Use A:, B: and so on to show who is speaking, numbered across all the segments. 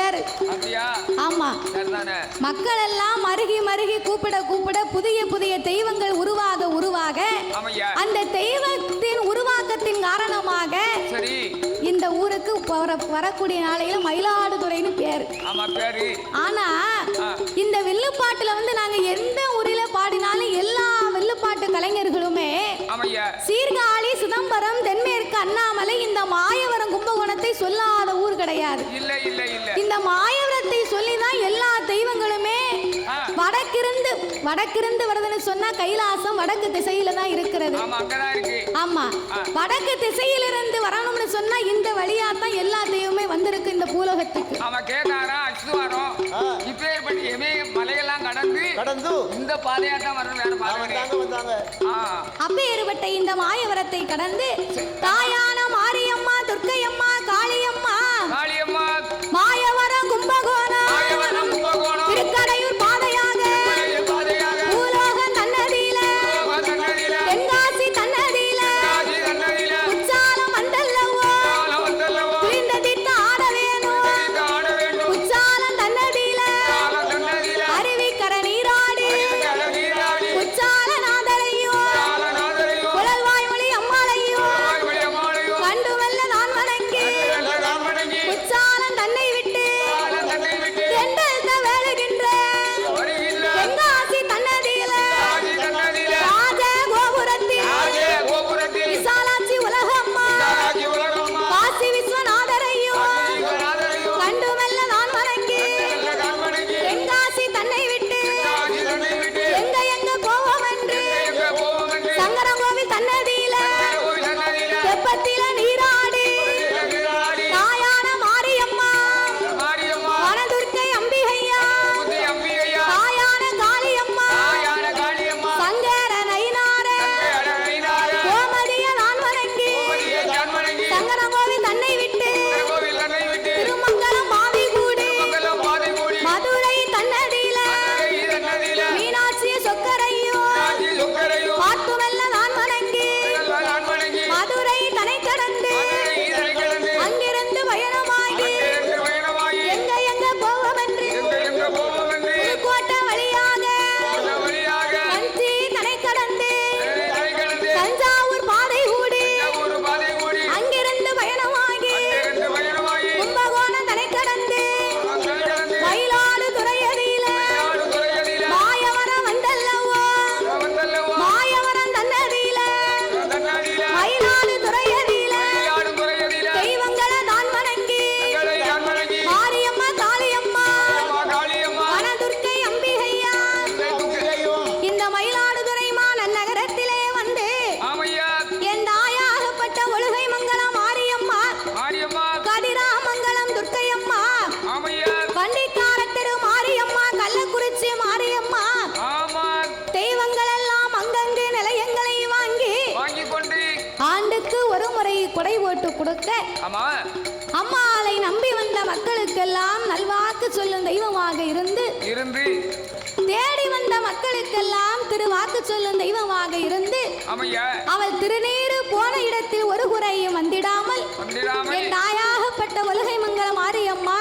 A: பேரு. ஆமா, மக்கள் எல்லாம் மருகி மருகி கூப்பிட கூப்பிட புதிய புதிய தெய்வங்கள் உருவாக உருவாக அந்த தெய்வத்தின் உருவாக்கத்தின் காரணமாக இந்த ஊருக்கு வரக்கூடிய நாளையில மயிலாடுதுறைன்னு பேரு. ஆனா இந்த வில்லுப்பாட்டுல வந்து நாங்க எந்த ஊரில பாடினாலும் எல்லா வில்லுப்பாட்டு கலைஞர்களுமே சீர்காழி, சிதம்பரம், தென்மேற்கு, அண்ணாமலை, இந்த மாயவரம், கும்பகோணத்தை சொல்லாத ஊர் கிடையாது. இந்த மாயவரத்தை சொல்லிதான் எல்லா தெய்வங்களுமே வடக்கிருந்து வருதுன்னு சொன்னா கைலாசம் வடக்கு திசையில தான் இருக்கிறது. ஆமா, வடக்கு திசையிலிருந்து வரணும்னு சொன்னா இந்த வழியா தான் எல்லா தெய்வமே வந்திருக்கு இந்த பூலோகத்துக்கு. மலையெல்லாம் கடந்து இந்த பாதையாட்டம் அப்பேற்பட்ட இந்த மாயவரத்தை கடந்து தாயான மாரியம்மா, துர்க்கையம்மா, காளியம்மா, மாயவரம், கும்பகோணம், திருக்கடையூர் பாதையாக பூலோகம் தன்னதியில, தென்காசி தன்னதியில, உச்சாலம் வந்தல்லவோ, புரிந்த தீர்த்த ஆட வேணும், உச்சாலம் தன்னதியில, அருவிக்கர நீராடி, உச்சால நாதரையும், குழல்வாய்மொழி அம்மாளையும் கண்டு வெல்ல நான் வணங்கி, உச்சாலம் தன்னை விட்டு தென்றல் வேளுகின்ற தென்காசி தன்னதியில, ராஜ கோபுரத்தில் விசாலாட்சி உலகம்மா, காசி விஸ்வநாதரையும் கண்டு வெல்ல நான் வணங்கி, தென்காசி தன்னை விட்டு எங்க போவோம் என்று சங்கரங்கோவில் தன்னதியில தெப்பத்தில நீராடி, தாயான மாரியம்மா, வனதுர்க்கை அம்பிகையா, தாயான காளியம்மா, சங்கர நயினார கோமதிய நான் வணங்கி, சங்கரங்கோவில் தன்னை விட்டு திருமங்கலம் மாவி கூடி, மதுரை தன்னதியில மீனாட்சி சொக்கரையும் பார்த்துமெல்ல நான் வணங்கி, மதுரை தனை கடந்து அங்கிருந்து பயணமாகி எங்க போவோம் என்று புதுக்கோட்டை வழியாக கஞ்சி தனை கடந்து தஞ்சாவூர் பாதை கூடி அங்கிருந்து பயணமாகி கும்பகோணம் தனை கடந்து மயிலாடுதுறையடியில மாயவரம் வந்தல்லவோ, மாயவரம் தன்னதியில, மயிலாடுதுறையடியில தெய்வங்களை நான் வணங்கி, மாரியம்மா, காளியம்மா, வனதுர்க்கை அம்பிகையா, இந்த மயிலாடுதுறை மாநகரத்திலே வந்து என் தாயாகப்பட்ட ஒழுகை மங்கலம் மாரியம்மா, கதிராமங்கலம் துர்க்கையம்மா, பண்டிக்காரத்திரு மாரியம்மா, கள்ளக்குறிச்சி மாரியம்மா, தெய்வங்கள் எல்லாம் அங்கங்கு நிலையங்களை வாங்கி ஆண்டுக்கு ஒரு முறை கொடை போட்டு கொடுக்க அம்மாளை நம்பி வந்த மக்களுக்கெல்லாம் நல்வாக்கு சொல்லும் தெய்வமாக இருந்து தேடி வந்த மக்களுக்கெல்லாம் திருவாக்கு சொல்லும் தெய்வமாக இருந்து அவள் திருநீரு போன இடத்தில் ஒரு குறையும் வந்திடாமல் என் தாயாகப்பட்ட ஒழுகை மங்கலம் மாரியம்மா,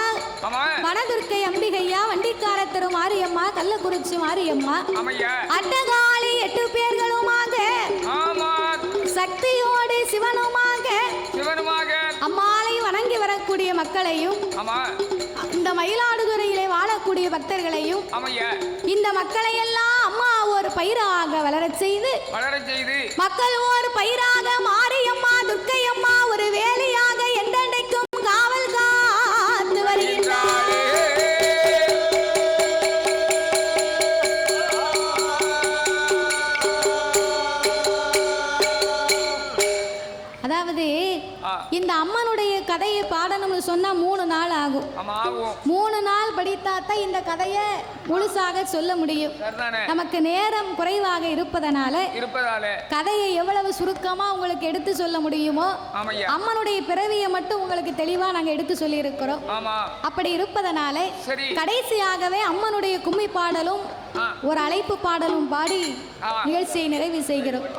A: வனதுர்க்கை அம்பிகையா, வண்டிக்கார திரு மாரியம்மா, கள்ளக்குறிச்சி மாரியம்மா, அட்டகாளி 8 பேர்களுமாக சக்தியோடு சிவனுமாக அம்மாளை வணங்கி வரக்கூடிய மக்களையும் இந்த மயிலாடுதுறையிலே வாழக்கூடிய பக்தர்களையும் இந்த மக்களை எல்லாம் அம்மா ஒரு பயிராக வளரச் செய்து மக்கள் ஒரு பயிராக மாரியம்மா, துர்க்கையம்மா ஒரு வேலையாக என்றென்றைக்கும் காவல் காத்து வருகின்றார். அதாவது இந்த அம்மனுடைய கதையை பாடணும்னு சொன்னா 3 நாள் ஆகும். 3 நாள் படித்தாத்தான் இந்த கதையை முழுசாக சொல்ல முடியும். நமக்கு நேரம் குறைவாக இருப்பதனால கதையை எவ்வளவு சுருக்கமா உங்களுக்கு எடுத்து சொல்ல முடியுமோ அம்மனுடைய பிறவியை மட்டும் உங்களுக்கு தெளிவா நாங்க எடுத்து சொல்லி இருக்கிறோம். அப்படி இருப்பதனால கடைசியாகவே அம்மனுடைய கும்மி பாடலும் ஒரு அழைப்பு பாடலும் பாடி நிகழ்ச்சியை நிறைவு செய்கிறோம்.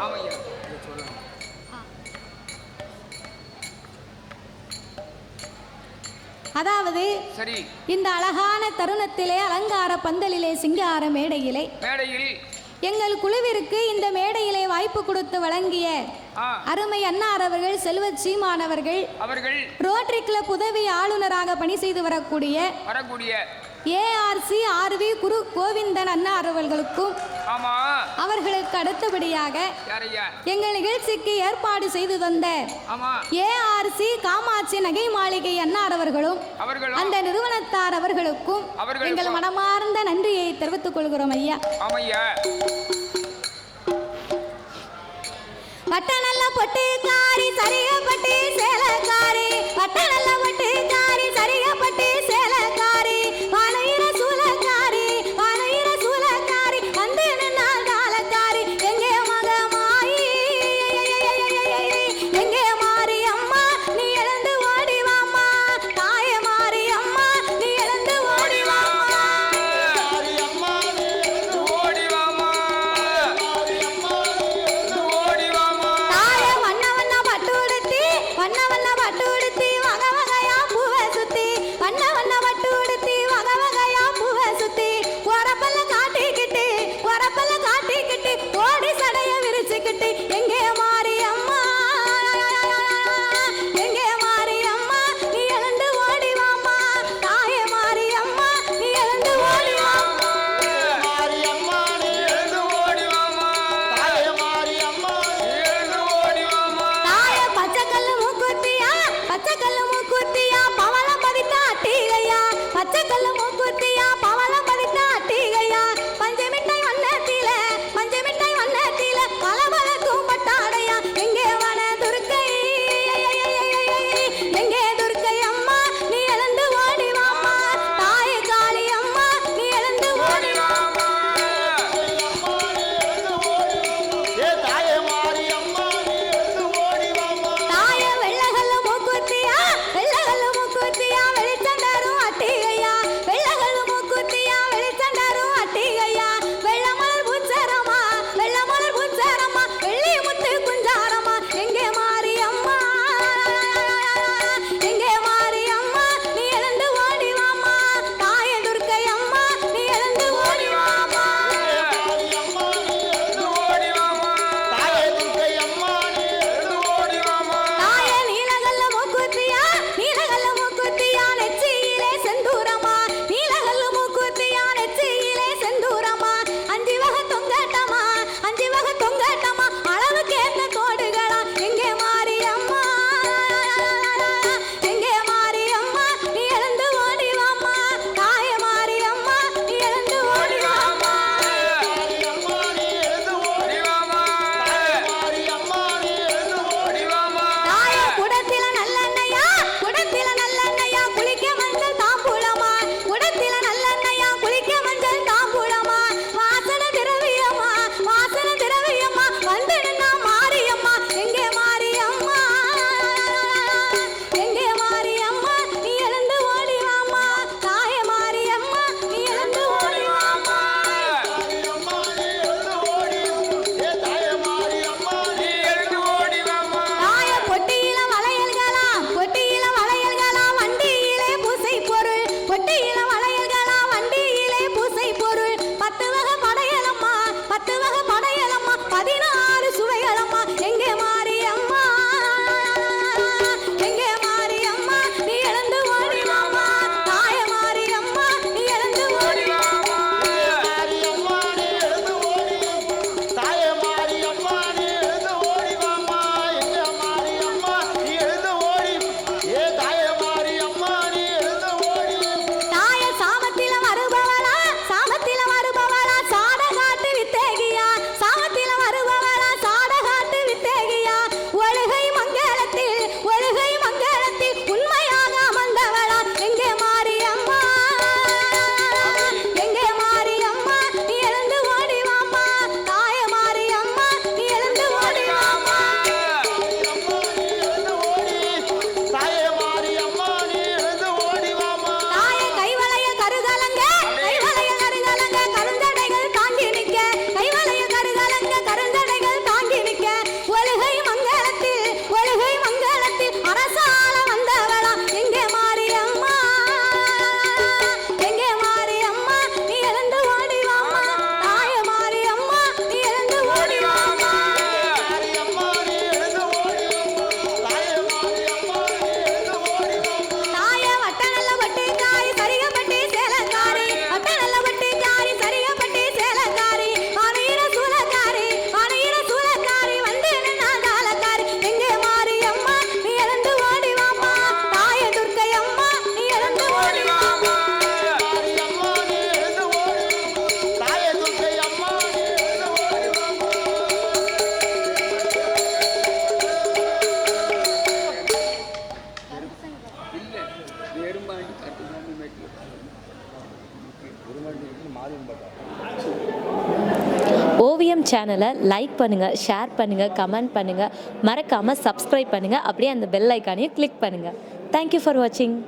A: அதாவது
B: சரி,
A: இந்த அழகான தருணத்திலே அலங்கார பந்தலிலே சிங்கார மேடையில் எங்கள் குழுவிற்கு இந்த மேடையிலே வாய்ப்பு கொடுத்து வழங்கிய அருமை அன்னார் அவர்கள் செல்வ சீமானவர்கள் ரோட்டரி கிளப் உதவி ஆளுநராக பணி செய்து வரக்கூடிய ARC RV குரு கோவிந்தன் அன்னார் அவர்களுக்கும் அவர்களுக்கு அடுத்தபடியாக எங்கள் நிகழ்ச்சிக்கு ஏற்பாடு செய்து வந்த ARC காமாட்சி நகை மாளிகை அன்னார் அவர்களும் அந்த நிறுவனத்தார் அவர்களுக்கும் எங்கள் மனமார்ந்த நன்றியை தெரிவித்துக் கொள்கிறோம் ஐயா. பட்ட நல்ல பொட்டுக்காரி சரியப்பட்டு சேலக்காரி, பட்ட நல்ல பொட்டுக்காரி சரியப்பட்டு சேலக்காரி, வாழையிற சூலக்காரி வாழையிற சூலக்காரி வந்து நின்னால் காலக்காரி, எங்கே மகமாயி எங்கே மாறி அம்மா நீ எழுந்து ஓடிவாம்மா, தாய மாறி அம்மா நீ எழுந்து ஓடிவாம்மா, வண்ண வண்ண பட்டு உடுத்தி வகை வகையா பூவை சுத்தி
B: ஓவியம் சேனலை லைக் பண்ணுங்கள், ஷேர் பண்ணுங்கள், கமெண்ட் பண்ணுங்கள், மறக்காமல் சப்ஸ்கிரைப் பண்ணுங்கள். அப்படியே அந்த பெல் ஐக்கானையும் கிளிக் பண்ணுங்கள். தேங்க்யூ ஃபார் வாட்சிங்.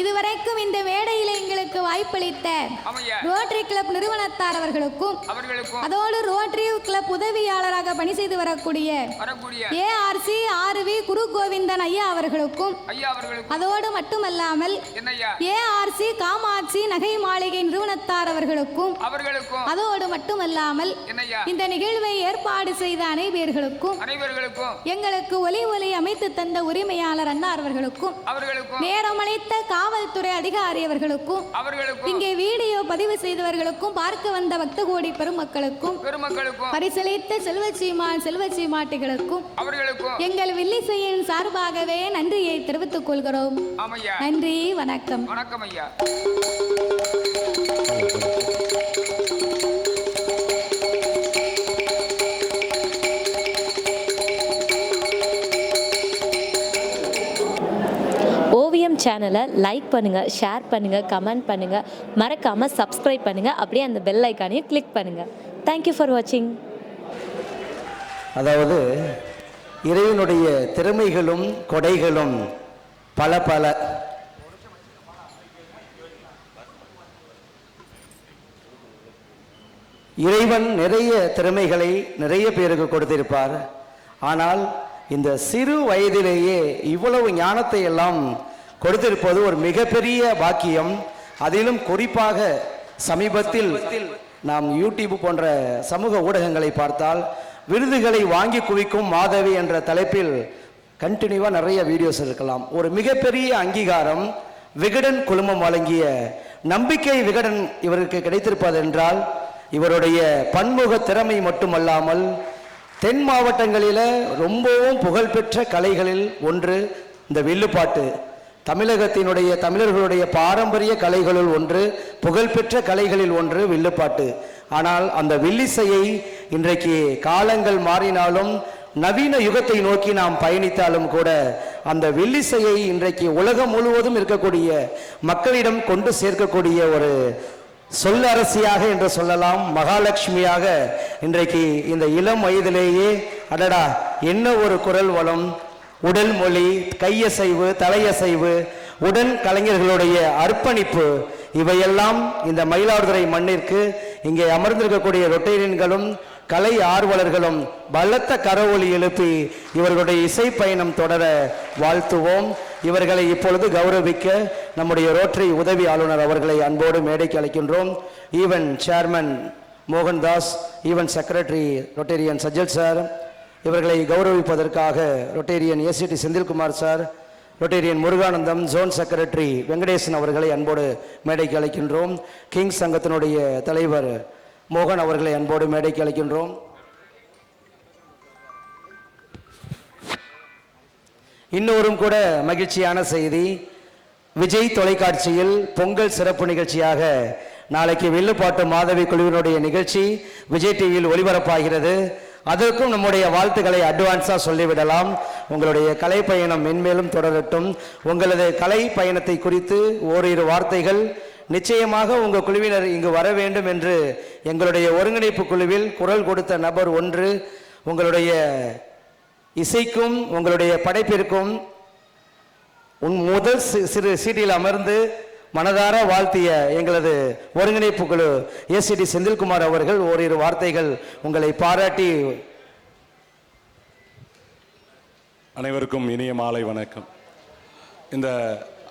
A: இதுவரைக்கும் இந்த மேடையில எங்களுக்கு வாய்ப்பளித்த ரோட்டரி கிளப் நிறுவனத்தார் அவர்களுக்கும் அதோடு ரோட்டரி கிளப் உதவியாளராக பணி செய்து வரக்கூடிய ARC RV குரு கோவிந்தன் ஐயா அவர்களுக்கும் அதோடு மட்டுமல்லாமல் ARC காமாட்சி நகை மாளிகை நிறுவனத்தார் அவர்களுக்கும் அதோடு மட்டுமல்லாமல் இந்த நிகழ்வை ஏற்பாடு செய்த அனைவர்களுக்கும் எங்களுக்கு ஒலி அமைத்து தந்த உரிமையாளர் அண்ணா அவர்களுக்கும் நேரமளித்த காவல்துறை அதிகாரி அவர்களுக்கும் இங்கே வீடியோ பதிவு செய்தவர்களுக்கும் பார்க்க வந்த பக்த கோடி பெருமக்களுக்கும் பரிசளித்த செல்வச்சீமாட்டிகளுக்கும் எங்கள் வில்லிசையின் சார்பாகவே நன்றியை தெரிவித்துக் கொள்கிறோம். நன்றி, வணக்கம்.
C: வணக்கம் ஐயா.
B: ஓவியம் சேனலை லைக் பண்ணுங்கள், ஷேர் பண்ணுங்கள், கமெண்ட் பண்ணுங்கள், மறக்காமல் சப்ஸ்கிரைப் பண்ணுங்கள். அப்படியே அந்த பெல் ஐக்கானையும் கிளிக் பண்ணுங்கள். தேங்க்யூ ஃபார் வாட்சிங்.
D: அதாவது இறைவனுடைய திறமைகளும் கொடைகளும் பல பல. இறைவன் நிறைய திறமைகளை நிறைய பேருக்கு கொடுத்திருப்பார். ஆனால் இந்த சிறு வயதிலேயே இவ்வளவு ஞானத்தை எல்லாம் கொடுத்திருப்பது ஒரு மிகப்பெரிய பாக்கியம். அதிலும் குறிப்பாக சமீபத்தில் நாம் யூடியூப் போன்ற சமூக ஊடகங்களை பார்த்தால் விருதுகளை வாங்கி குவிக்கும் மாதவி என்ற தலைப்பில் கண்டினியூவாக நிறைய வீடியோஸ் இருக்கலாம். ஒரு மிகப்பெரிய அங்கீகாரம் விகடன் குழுமம் வழங்கிய நம்பிக்கை விகடன் இவருக்கு கிடைத்திருப்பது என்றால் இவருடைய பன்முக திறமை மட்டுமல்லாமல் தென் மாவட்டங்களில் ரொம்பவும் புகழ்பெற்ற கலைகளில் ஒன்று இந்த வில்லுப்பாட்டு. தமிழகத்தினுடைய தமிழர்களுடைய பாரம்பரிய கலைகளுள் ஒன்று, புகழ்பெற்ற கலைகளில் ஒன்று வில்லுப்பாட்டு. ஆனால் அந்த வில்லிசையை இன்றைக்கு காலங்கள் மாறினாலும் நவீன யுகத்தை நோக்கி நாம் பயணித்தாலும் கூட அந்த வில்லிசையை இன்றைக்கு உலகம் முழுவதும் இருக்கக்கூடிய மக்களிடம் கொண்டு சேர்க்கக்கூடிய ஒரு சொல்லரசியாக என்று சொல்லலாம், மகாலட்சுமியாக இன்றைக்கு இந்த இளம் வயதிலேயே அடடா என்ன ஒரு குரல் வளம், உடல் மொழி, கையசைவு, தலையசைவு, உடன் கலைஞர்களுடைய அர்ப்பணிப்பு, இவையெல்லாம் இந்த மயிலாடுதுறை மண்ணிற்கு இங்கே அமர்ந்திருக்கக்கூடிய ரொட்டேரியன்களும் கலை ஆர்வலர்களும் பலத்த கரவொலி எழுப்பி இவர்களுடைய இசை பயணம் தொடர வாழ்த்துவோம். இவர்களை இப்பொழுது கௌரவிக்க நம்முடைய ரோட்டரி உதவி ஆளுநர் அவர்களை அன்போடு மேடைக்கு அழைக்கின்றோம். Event chairman Mohandas, event secretary Rotarian Sajjal sir, இவர்களை கௌரவிப்பதற்காக Rotarian ACT Senthilkumar sir, Rotarian Muruganandam, zone secretary Venkatesan அவர்களை அன்போடு மேடைக்கு அழைக்கின்றோம். கிங்ஸ் சங்கத்தினுடைய தலைவர் மோகன் அவர்களை அன்போடு மேடைக்கு அழைக்கின்றோம். இன்னொரும் கூட மகிழ்ச்சியான செய்தி, விஜய் தொலைக்காட்சியில் பொங்கல் சிறப்பு நிகழ்ச்சியாக நாளைக்கு வில்லுப்பாட்டு மாதவி குழுவினுடைய நிகழ்ச்சி விஜய் டிவியில் ஒளிபரப்பாகிறது. அதற்கும் நம்முடைய வாழ்த்துக்களை அட்வான்ஸாக சொல்லிவிடலாம். உங்களுடைய கலை பயணம் மென்மேலும் தொடரட்டும். உங்களது கலை பயணத்தை குறித்து ஓரிரு வார்த்தைகள். நிச்சயமாக உங்கள் குழுவினர் இங்கு வர வேண்டும் என்று எங்களுடைய ஒருங்கிணைப்பு குழுவில் குரல் கொடுத்த நபர் ஒன்று. உங்களுடைய இசைக்கும் உங்களுடைய படைப்பிற்கும் முதல் சிறு சீட்டில் அமர்ந்து மனதார வாழ்த்திய எங்களது ஒருங்கிணைப்பு குழு ACT செந்தில்குமார் அவர்கள் ஓரிரு வார்த்தைகள் உங்களை பாராட்டி.
E: அனைவருக்கும் இனிய மாலை வணக்கம். இந்த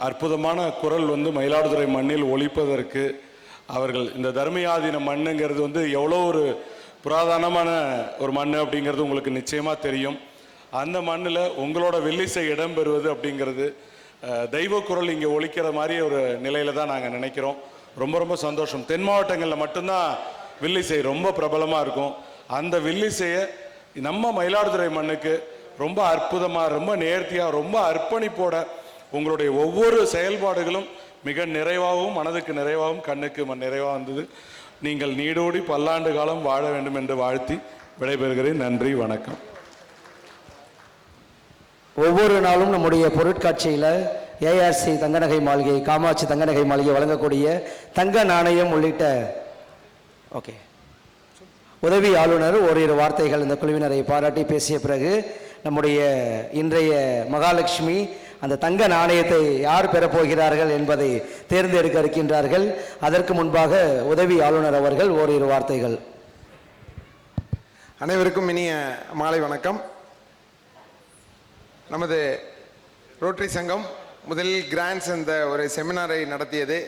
E: அற்புதமான குரல் மயிலாடுதுறை மண்ணில் ஒலிப்பதற்கு அவர்கள் இந்த தர்மயாதீன மண்ணுங்கிறது எவ்வளோ ஒரு புராதனமான ஒரு மண் அப்படிங்கிறது உங்களுக்கு நிச்சயமாக தெரியும். அந்த மண்ணில் உங்களோட வில்லிசை இடம்பெறுவது அப்படிங்கிறது தெய்வ குரல் இங்கே ஒலிக்கிற மாதிரி ஒரு நிலையில தான் நாங்கள் நினைக்கிறோம். ரொம்ப ரொம்ப சந்தோஷம். தென் மாவட்டங்களில் மட்டும்தான் வில்லிசை ரொம்ப பிரபலமாக இருக்கும். அந்த வில்லிசையை நம்ம மயிலாடுதுறை மண்ணுக்கு ரொம்ப அற்புதமாக, ரொம்ப நேர்த்தியாக, ரொம்ப அர்ப்பணிப்போட உங்களுடைய ஒவ்வொரு செயல்பாடுகளும் மிக நிறைவாகவும், மனதுக்கு நிறைவாகவும், கண்ணுக்கு நிறைவாக வந்தது. நீங்கள் நீடோடி பல்லாண்டு காலம் வாழ வேண்டும் என்று வாழ்த்தி விடைபெறுகிறேன். நன்றி, வணக்கம்.
D: ஒவ்வொரு நாளும் நம்முடைய பொருட்காட்சியில் ARC தங்கநகை மாளிகை, காமாட்சி தங்கநகை மாளிகை வழங்கக்கூடிய தங்க நாணயம் உள்ளிட்ட உதவி ஆளுநர் ஓரிரு வார்த்தைகள் இந்த குழுவினரை பாராட்டி பேசிய பிறகு நம்முடைய இன்றைய மகாலட்சுமி அந்த தங்க நாணயத்தை யார் பெறப்போகிறார்கள் என்பதை தேர்ந்தெடுக்க இருக்கின்றார்கள். அதற்கு முன்பாக உதவி ஆளுநர் அவர்கள் ஓரிரு வார்த்தைகள்.
C: அனைவருக்கும் இனிய மாலை வணக்கம். நமது ரோட்டரி சங்கம் முதலில் கிராண்ட்ஸ் என்ற ஒரு செமினாரை நடத்தியது.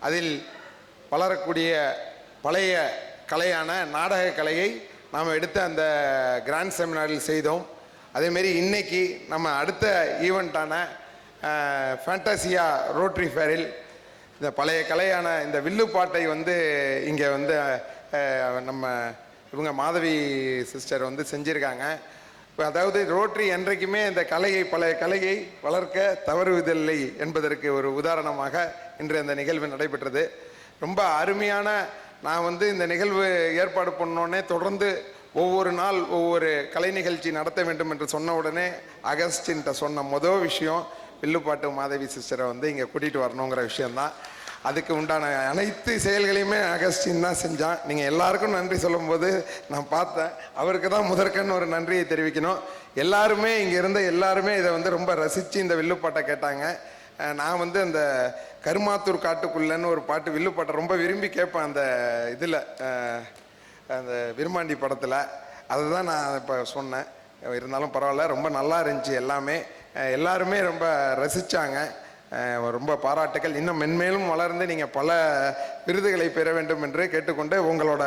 C: அதில் வளரக்கூடிய பழைய கலையான நாடக கலையை நாம் எடுத்து அந்த கிராண்ட் செமினாரில் செய்தோம். அதேமாரி இன்னைக்கு நம்ம அடுத்த ஈவெண்ட்டான ஃபேண்டசியா ரோட்டரி ஃபேரில் இந்த பழைய கலையான இந்த வில்லுப்பாட்டை இங்கே நம்ம இவங்க மாதவி சிஸ்டர் செஞ்சுருக்காங்க. இப்போ அதாவது ரோட்டரி என்றைக்குமே இந்த பழைய கலையை வளர்க்க தவறுவதில்லை என்பதற்கு ஒரு உதாரணமாக இன்று அந்த நிகழ்வு நடைபெற்றது. ரொம்ப அருமையான நான் இந்த நிகழ்வு ஏற்பாடு பண்ணோடனே தொடர்ந்து ஒவ்வொரு நாள் ஒவ்வொரு கலை நிகழ்ச்சி நடத்த வேண்டும் என்று சொன்ன உடனே அகஸ்டின்ட்ட சொன்ன மொதல் விஷயம் வில்லுப்பாட்டு மாதவி சிஸ்டரை இங்கே கூட்டிகிட்டு வரணுங்கிற விஷயந்தான். அதுக்கு உண்டான அனைத்து செயல்களையுமே அகஸ்டின் தான் செஞ்சான். நீங்கள் எல்லாருக்கும் நன்றி சொல்லும்போது நான் பார்த்தேன், அவருக்கு தான் முதற்கன்னு ஒரு நன்றியை தெரிவிக்கணும். எல்லாருமே இங்கே இருந்த எல்லாருமே இதை ரொம்ப ரசித்து இந்த வில்லுப்பாட்டை கேட்டாங்க. நான் அந்த கருமாத்தூர் காட்டுக்குள்ளன்னு ஒரு பாட்டு வில்லுப்பாட்டை ரொம்ப விரும்பி கேட்பேன். அந்த இதில் அந்த விருமாண்டி படத்தில் அதை தான் நான் இப்போ சொன்னேன். இருந்தாலும் பரவாயில்ல, ரொம்ப நல்லா இருந்துச்சு. எல்லாருமே ரொம்ப ரசித்தாங்க. ரொம்ப பாராட்டுக்கள். இன்னும் மென்மேலும் வளர்ந்து நீங்கள் பல விருதுகளை பெற வேண்டும் என்று கேட்டுக்கொண்டு, உங்களோட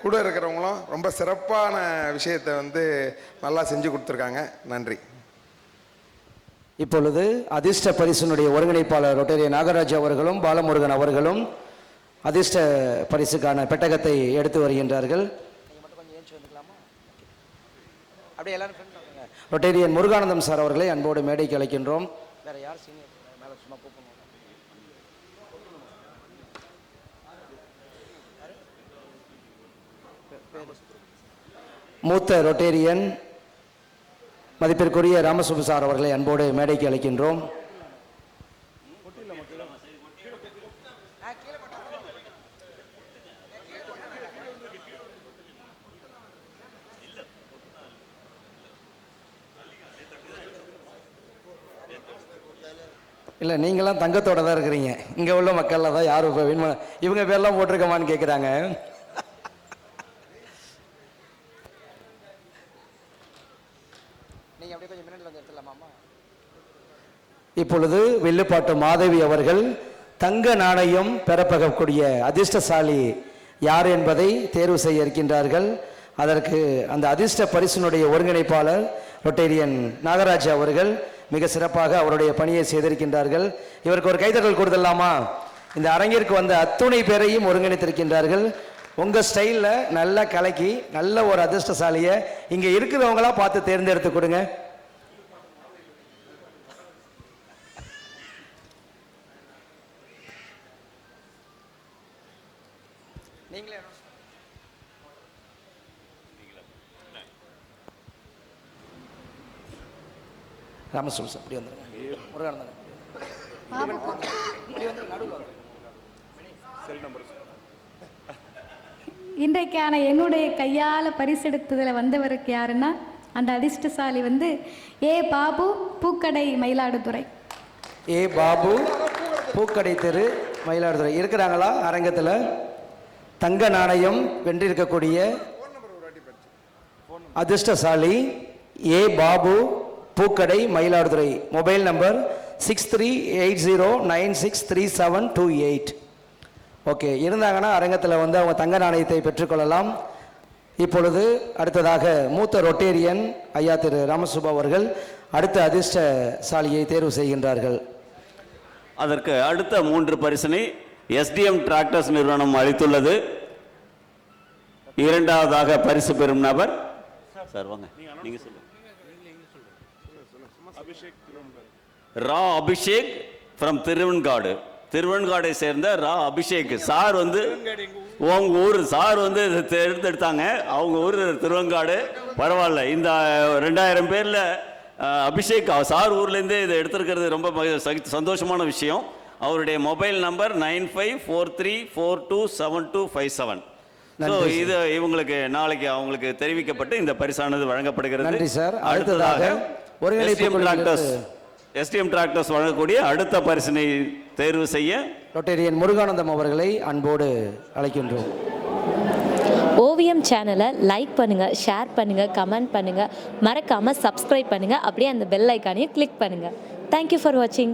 C: கூட இருக்கிறவங்களும் ரொம்ப சிறப்பான விஷயத்தை நல்லா செஞ்சு கொடுத்துருக்காங்க. நன்றி.
D: இப்பொழுது அதிர்ஷ்ட பரிசினுடைய ஒருங்கிணைப்பாளர் ரொட்டேரிய நாகராஜ் அவர்களும் பாலமுருகன் அவர்களும் அதிர்ஷ்ட பரிசுக்கான பெட்டகத்தை எடுத்து வருகின்றார்கள். ரொட்டேரியன் முருகானந்தம் சார் அவர்களை அன்போடு மேடைக்கு அழைக்கின்றோம். மூத்த ரொட்டேரியன் மதிப்பிற்குரிய ராமசுப்பு சார் அவர்களை அன்போடு மேடைக்கு அழைக்கின்றோம். இல்லை, நீங்களாம் தங்கத்தோட தான் இருக்கிறீங்க. இங்கே உள்ள மக்களில் தான் யாரும் இப்போ வின் இவங்க பேர்லாம் போட்டிருக்கமான்னு கேட்குறாங்க. இப்பொழுது வில்லுப்பாட்டு மாதவி அவர்கள் தங்க நாணயம் பெறப்படக்கூடிய அதிர்ஷ்டசாலி யார் என்பதை தேர்வு செய்ய இருக்கின்றார்கள். அதற்கு அந்த அதிர்ஷ்ட பரிசினுடைய ஒருங்கிணைப்பாளர் ரொட்டேரியன் நாகராஜ் அவர்கள் மிக சிறப்பாக அவருடைய பணியை செய்திருக்கின்றார்கள். இவருக்கு ஒரு கைதட்டல் கொடுத்துடலாமா? இந்த அரங்கிற்கு வந்த அத்துணை பேரையும் ஒருங்கிணைத்திருக்கின்றார்கள். உங்கள் ஸ்டைலில் நல்லா கலக்கி நல்ல ஒரு அதிர்ஷ்டசாலியை இங்கே இருக்கிறவங்களா பார்த்து தேர்ந்தெடுத்து கொடுங்க. நீங்களே ராமசுப்ஸ் அப்படி வந்துருங்க. முருகானந்தன்
A: இன்றைக்கான என்னுடைய கையால் பரிசெடுத்ததில் வந்தவருக்கு யாருன்னா அந்த அதிர்ஷ்டசாலி ஏ பாபு, பூக்கடை, மயிலாடுதுறை.
D: ஏ பாபு, பூக்கடை தெரு, மயிலாடுதுறை இருக்கிறாங்களா அரங்கத்தில்? தங்க நாணயம் வென்றிருக்கக்கூடிய அதிர்ஷ்டசாலி ஏ பாபு, பூக்கடை, மயிலாடுதுறை. Mobile number 6380963728. ஓகே, இருந்தாங்கன்னா அரங்கத்தில் அவங்க தங்க நாணயத்தை பெற்றுக்கொள்ளலாம். இப்பொழுது அடுத்ததாக மூத்த ரொட்டேரியன் ஐயா திரு ராமசுப்பா அவர்கள் அடுத்த அதிர்ஷ்டசாலியை தேர்வு செய்கின்றார்கள்.
F: அதற்கு அடுத்த 3 பரிசினை எஸ்டிஎம் டிராக்டர்ஸ் நிறுவனம் அளித்துள்ளது. இரண்டாவதாக பரிசு பெறும் நபர் சார் வாங்க, நீங்க சொல்லுங்க. ரா அபிஷேக் ஃப்ரம் திருவெண்காடு. திருவெண்காடை சேர்ந்த ரா அபிஷேக் சார் உங்க ஊர் சார் எடுத்தாங்க. அவங்க ஊர் திருவெண்காடு. பரவாயில்ல, இந்த 2000 பேர்ல அபிஷேக் சார் ஊர்லேருந்து இதை எடுத்திருக்கிறது ரொம்ப சந்தோஷமான விஷயம். அவருடைய மொபைல் நம்பர் 9543427257. இது இவங்களுக்கு நாளைக்கு அவங்களுக்கு தெரிவிக்கப்பட்டு இந்த பரிசானது வழங்கப்படுகிறது.
D: நன்றி சார். அடுத்ததாக
F: எஸ்டிஎம் டிராக்டர்ஸ் வழங்கக்கூடிய அடுத்த பரிசினை தேர்வு செய்ய
D: ரொட்டேரியன் முருகானந்தம் அவர்களை அன்போடு அழைக்கின்றோம்.
B: ஓவியம் சேனலை லைக் பண்ணுங்கள், ஷேர் பண்ணுங்கள், கமெண்ட் பண்ணுங்கள், மறக்காமல் சப்ஸ்கிரைப் பண்ணுங்கள், அப்படியே அந்த பெல் ஐக்கானையும் கிளிக் பண்ணுங்கள். தேங்க்யூ ஃபார் வாட்சிங்.